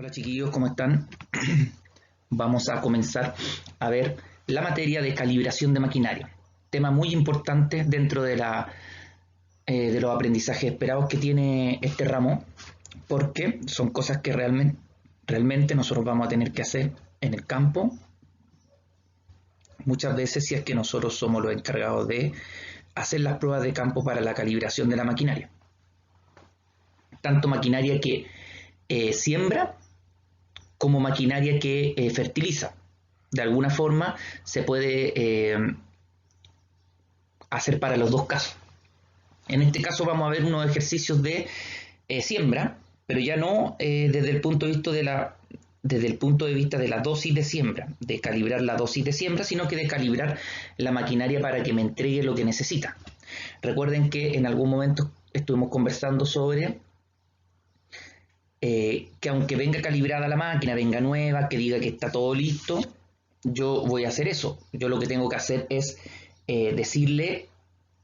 Hola chiquillos, ¿cómo están? Vamos a comenzar a ver la materia de calibración de maquinaria. Tema muy importante dentro de los aprendizajes esperados que tiene este ramo, porque son cosas que realmente nosotros vamos a tener que hacer en el campo, muchas veces si es que nosotros somos los encargados de hacer las pruebas de campo para la calibración de la maquinaria. Tanto maquinaria que siembra como maquinaria que fertiliza. De alguna forma se puede hacer para los dos casos. En este caso vamos a ver unos ejercicios de siembra, pero ya no desde el punto de vista de la dosis de siembra, de calibrar la dosis de siembra, sino que de calibrar la maquinaria para que me entregue lo que necesita. Recuerden que en algún momento estuvimos conversando sobre que aunque venga calibrada la máquina, venga nueva, que diga que está todo listo, yo voy a hacer eso. Yo lo que tengo que hacer es decirle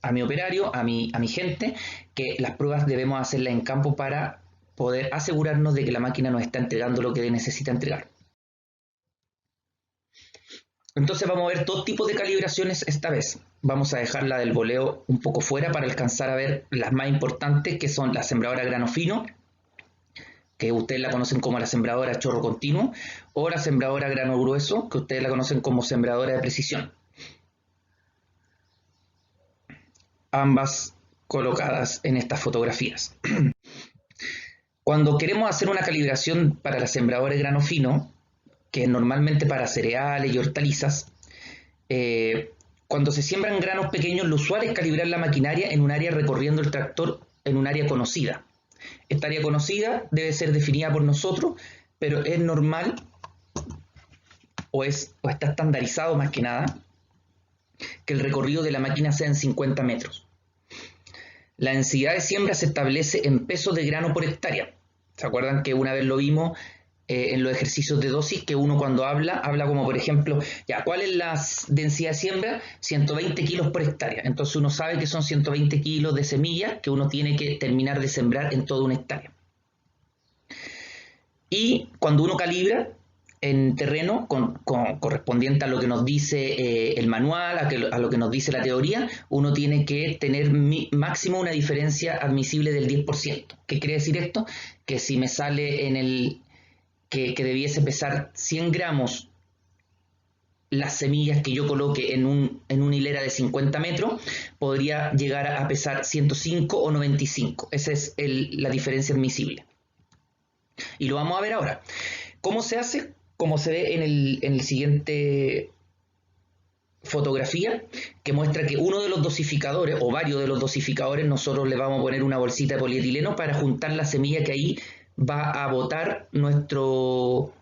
a mi operario, a mi gente, que las pruebas debemos hacerlas en campo para poder asegurarnos de que la máquina nos está entregando lo que necesita entregar. Entonces vamos a ver dos tipos de calibraciones esta vez. Vamos a dejar la del boleo un poco fuera para alcanzar a ver las más importantes, que son la sembradora grano fino, que ustedes la conocen como la sembradora chorro continuo, o la sembradora grano grueso, que ustedes la conocen como sembradora de precisión. Ambas colocadas en estas fotografías. Cuando queremos hacer una calibración para la sembradora de grano fino, que es normalmente para cereales y hortalizas, cuando se siembran granos pequeños, lo usual es calibrar la maquinaria en un área recorriendo el tractor en un área conocida. Esta área conocida debe ser definida por nosotros, pero es normal o está estandarizado más que nada que el recorrido de la máquina sea en 50 metros. La densidad de siembra se establece en pesos de grano por hectárea. ¿Se acuerdan que una vez lo vimos en los ejercicios de dosis, que uno cuando habla como por ejemplo, ¿cuál es la densidad de siembra? 120 kilos por hectárea. Entonces uno sabe que son 120 kilos de semilla que uno tiene que terminar de sembrar en toda una hectárea. Y cuando uno calibra en terreno correspondiente a lo que nos dice el manual, a lo que nos dice la teoría, uno tiene que tener máximo una diferencia admisible del 10%. ¿Qué quiere decir esto? Que si me sale en el que debiese pesar 100 gramos las semillas que yo coloque en una hilera de 50 metros, podría llegar a pesar 105 o 95. Esa es la diferencia admisible. Y lo vamos a ver ahora. ¿Cómo se hace? Como se ve en el siguiente fotografía, que muestra que uno de los dosificadores, o varios de los dosificadores, nosotros le vamos a poner una bolsita de polietileno para juntar la semilla que ahí va a botar nuestro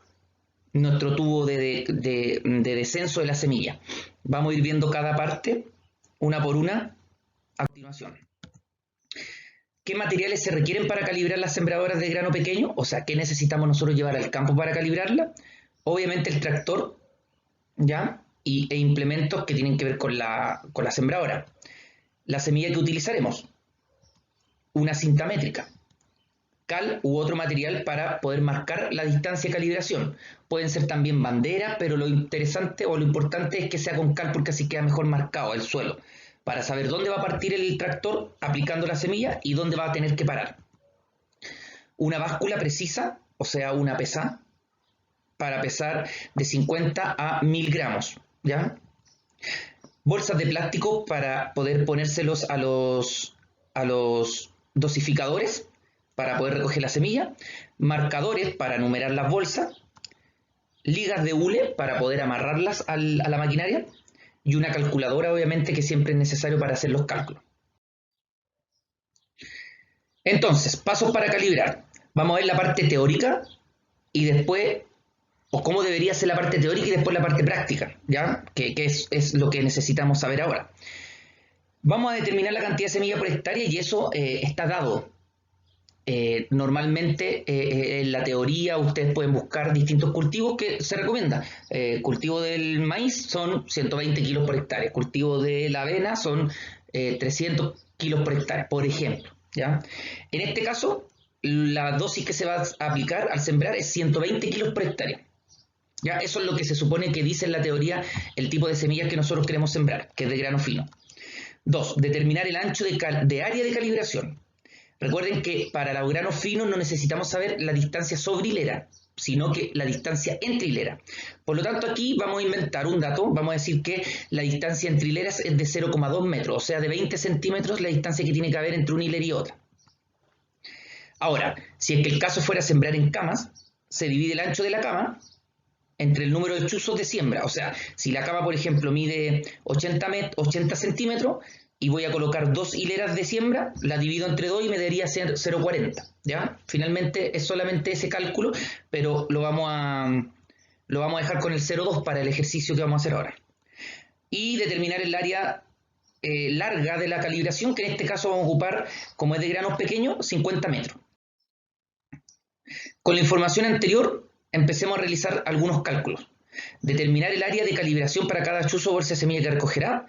tubo de descenso de la semilla. Vamos a ir viendo cada parte, una por una, a continuación. ¿Qué materiales se requieren para calibrar las sembradoras de grano pequeño? O sea, ¿qué necesitamos nosotros llevar al campo para calibrarla? Obviamente el tractor, e implementos que tienen que ver con la sembradora. La semilla que utilizaremos, una cinta métrica, cal u otro material para poder marcar la distancia de calibración. Pueden ser también banderas, pero lo interesante o lo importante es que sea con cal porque así queda mejor marcado el suelo, para saber dónde va a partir el tractor aplicando la semilla y dónde va a tener que parar. Una báscula precisa, o sea, una pesa, para pesar de 50 a 1000 gramos, Bolsas de plástico para poder ponérselos a los dosificadores, para poder recoger la semilla, marcadores para numerar las bolsas, ligas de hule para poder amarrarlas a la maquinaria y una calculadora, obviamente, que siempre es necesario para hacer los cálculos. Entonces, pasos para calibrar. Vamos a ver la parte teórica y después, o cómo debería ser la parte teórica y después la parte práctica, que es lo que necesitamos saber ahora. Vamos a determinar la cantidad de semilla por hectárea y eso está dado. Normalmente en la teoría ustedes pueden buscar distintos cultivos que se recomienda. Cultivo del maíz son 120 kilos por hectárea, cultivo de la avena son 300 kilos por hectárea, por ejemplo. En este caso la dosis que se va a aplicar al sembrar es 120 kilos por hectárea. ¿Ya? Eso es lo que se supone que dice en la teoría el tipo de semillas que nosotros queremos sembrar, que es de grano fino. 2. Determinar el ancho de área de calibración. Recuerden que para los granos finos no necesitamos saber la distancia sobre hilera, sino que la distancia entre hileras. Por lo tanto, aquí vamos a inventar un dato, vamos a decir que la distancia entre hileras es de 0,2 metros, o sea, de 20 centímetros la distancia que tiene que haber entre una hilera y otra. Ahora, si es que el caso fuera sembrar en camas, se divide el ancho de la cama entre el número de chuzos de siembra. O sea, si la cama, por ejemplo, mide 80 centímetros y voy a colocar 2 hileras de siembra, la divido entre 2 y me daría 0,40. ¿Ya? Finalmente es solamente ese cálculo, pero lo vamos a dejar con el 0,2 para el ejercicio que vamos a hacer ahora. Y determinar el área larga de la calibración, que en este caso vamos a ocupar, como es de granos pequeños, 50 metros. Con la información anterior, empecemos a realizar algunos cálculos. Determinar el área de calibración para cada chuzo o bolsa de semilla que recogerá.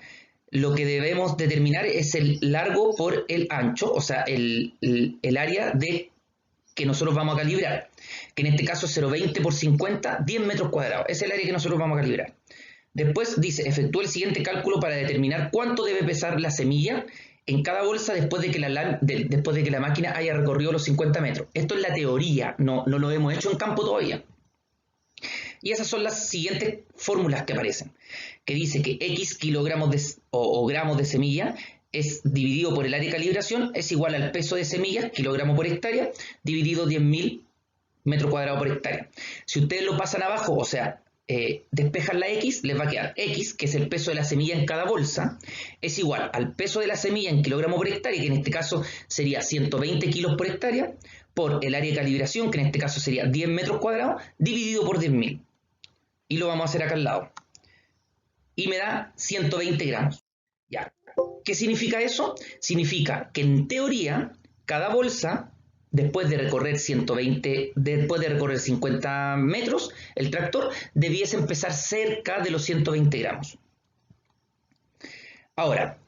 Lo que debemos determinar es el largo por el ancho, o sea, el área que nosotros vamos a calibrar, que en este caso es 0,20 por 50, 10 metros cuadrados. Ese es el área que nosotros vamos a calibrar. Después dice, efectúa el siguiente cálculo para determinar cuánto debe pesar la semilla en cada bolsa después de que la máquina haya recorrido los 50 metros. Esto es la teoría, no lo hemos hecho en campo todavía. Y esas son las siguientes fórmulas que aparecen, que dice que X kilogramos o gramos de semilla es dividido por el área de calibración es igual al peso de semillas, kilogramos por hectárea, dividido 10.000 metros cuadrados por hectárea. Si ustedes lo pasan abajo, o sea, despejan la X, les va a quedar X, que es el peso de la semilla en cada bolsa, es igual al peso de la semilla en kilogramos por hectárea, que en este caso sería 120 kilos por hectárea, por el área de calibración, que en este caso sería 10 metros cuadrados, dividido por 10.000. Y lo vamos a hacer acá al lado. Y me da 120 gramos. Ya. ¿Qué significa eso? Significa que en teoría, cada bolsa, después de recorrer 50 metros, el tractor debiese empezar cerca de los 120 gramos. Ahora,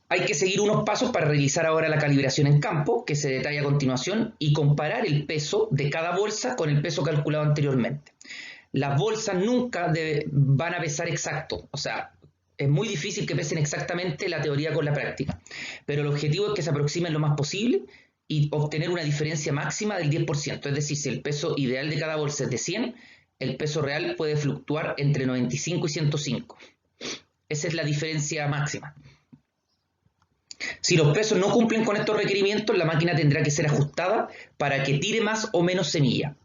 hay que seguir unos pasos para realizar ahora la calibración en campo, que se detalla a continuación, y comparar el peso de cada bolsa con el peso calculado anteriormente. Las bolsas nunca van a pesar exacto, o sea, es muy difícil que pesen exactamente la teoría con la práctica, pero el objetivo es que se aproximen lo más posible y obtener una diferencia máxima del 10%, es decir, si el peso ideal de cada bolsa es de 100, el peso real puede fluctuar entre 95 y 105. Esa es la diferencia máxima. Si los pesos no cumplen con estos requerimientos, la máquina tendrá que ser ajustada para que tire más o menos semilla.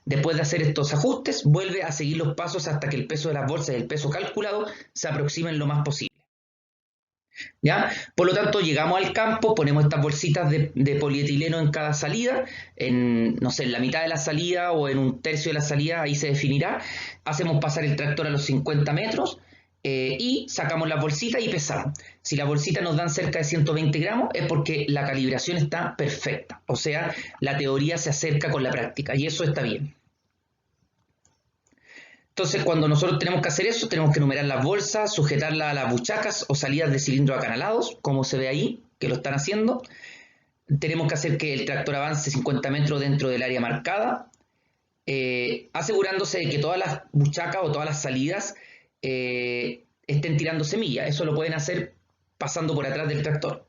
Después de hacer estos ajustes, vuelve a seguir los pasos hasta que el peso de las bolsas y el peso calculado se aproximen lo más posible. ¿Ya? Por lo tanto, llegamos al campo, ponemos estas bolsitas de polietileno en cada salida, no sé, en la mitad de la salida o en un tercio de la salida, ahí se definirá. Hacemos pasar el tractor a los 50 metros y sacamos las bolsitas y pesamos. Si las bolsitas nos dan cerca de 120 gramos es porque la calibración está perfecta, o sea, la teoría se acerca con la práctica y eso está bien. Entonces, cuando nosotros tenemos que hacer eso, tenemos que numerar las bolsas, sujetarlas a las buchacas o salidas de cilindros acanalados, como se ve ahí, que lo están haciendo. Tenemos que hacer que el tractor avance 50 metros dentro del área marcada, asegurándose de que todas las buchacas o todas las salidas estén tirando semilla. Eso lo pueden hacer pasando por atrás del tractor.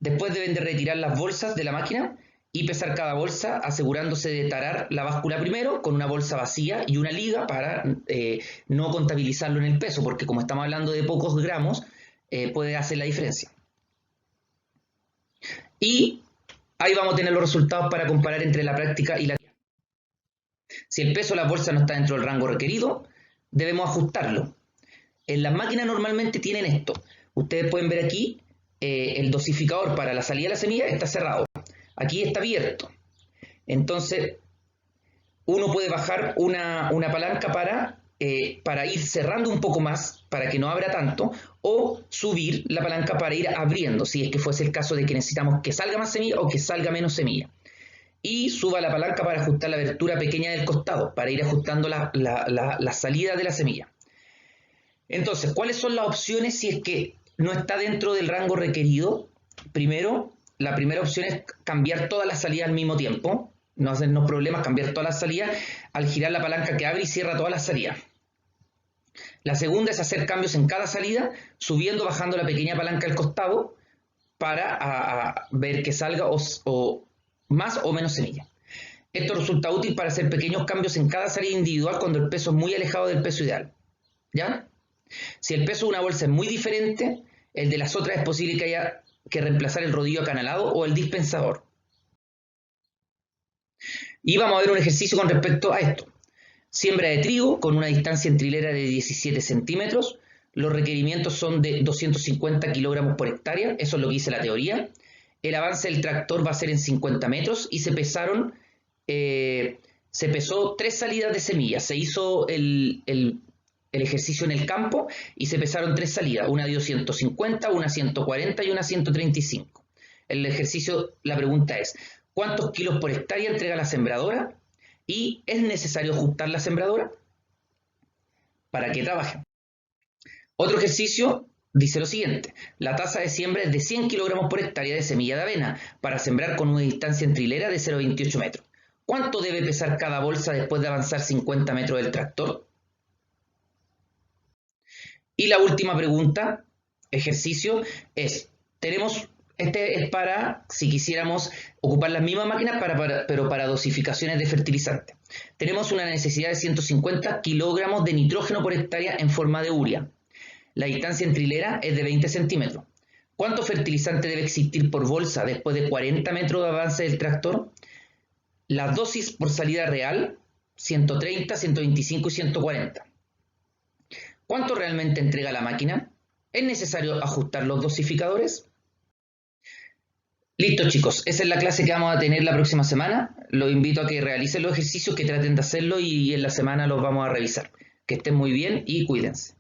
Después deben de retirar las bolsas de la máquina y pesar cada bolsa, asegurándose de tarar la báscula primero con una bolsa vacía y una liga para no contabilizarlo en el peso, porque como estamos hablando de pocos gramos, puede hacer la diferencia. Y ahí vamos a tener los resultados para comparar entre la práctica y la teoría. Si el peso de la bolsa no está dentro del rango requerido, debemos ajustarlo. En las máquinas normalmente tienen esto. Ustedes pueden ver aquí el dosificador para la salida de la semilla está cerrado. Aquí está abierto. Entonces, uno puede bajar una palanca para ir cerrando un poco más, para que no abra tanto, o subir la palanca para ir abriendo, si es que fuese el caso de que necesitamos que salga más semilla o que salga menos semilla. Y suba la palanca para ajustar la abertura pequeña del costado, para ir ajustando la salida de la semilla. Entonces, ¿cuáles son las opciones si es que no está dentro del rango requerido? Primero, la primera opción es cambiar todas las salidas al mismo tiempo, no hacernos problemas, cambiar todas las salidas al girar la palanca que abre y cierra todas las salidas. La segunda es hacer cambios en cada salida, subiendo o bajando la pequeña palanca al costado para ver que salga o más o menos semilla. Esto resulta útil para hacer pequeños cambios en cada salida individual cuando el peso es muy alejado del peso ideal. ¿Ya? Si el peso de una bolsa es muy diferente, el de las otras es posible que haya que reemplazar el rodillo acanalado o el dispensador. Y vamos a ver un ejercicio con respecto a esto. Siembra de trigo con una distancia entre hileras de 17 centímetros. Los requerimientos son de 250 kilogramos por hectárea. Eso es lo que dice la teoría. El avance del tractor va a ser en 50 metros y se pesó 3 salidas de semillas. Se hizo el ejercicio en el campo y se pesaron 3 salidas. Una dio 150, una 140 y una 135. El ejercicio, la pregunta es, ¿cuántos kilos por hectárea entrega la sembradora? ¿Y es necesario ajustar la sembradora para que trabaje? Otro ejercicio dice lo siguiente: la tasa de siembra es de 100 kilogramos por hectárea de semilla de avena para sembrar con una distancia entre hileras de 0,28 metros. ¿Cuánto debe pesar cada bolsa después de avanzar 50 metros del tractor? Y la última pregunta, ejercicio, es, este es para, si quisiéramos ocupar las mismas máquinas, pero para dosificaciones de fertilizante. Tenemos una necesidad de 150 kilogramos de nitrógeno por hectárea en forma de urea. La distancia entre hileras es de 20 centímetros. ¿Cuánto fertilizante debe existir por bolsa después de 40 metros de avance del tractor? La dosis por salida real, 130, 125 y 140. ¿Cuánto realmente entrega la máquina? ¿Es necesario ajustar los dosificadores? Listo, chicos, esa es la clase que vamos a tener la próxima semana. Los invito a que realicen los ejercicios, que traten de hacerlo y en la semana los vamos a revisar. Que estén muy bien y cuídense.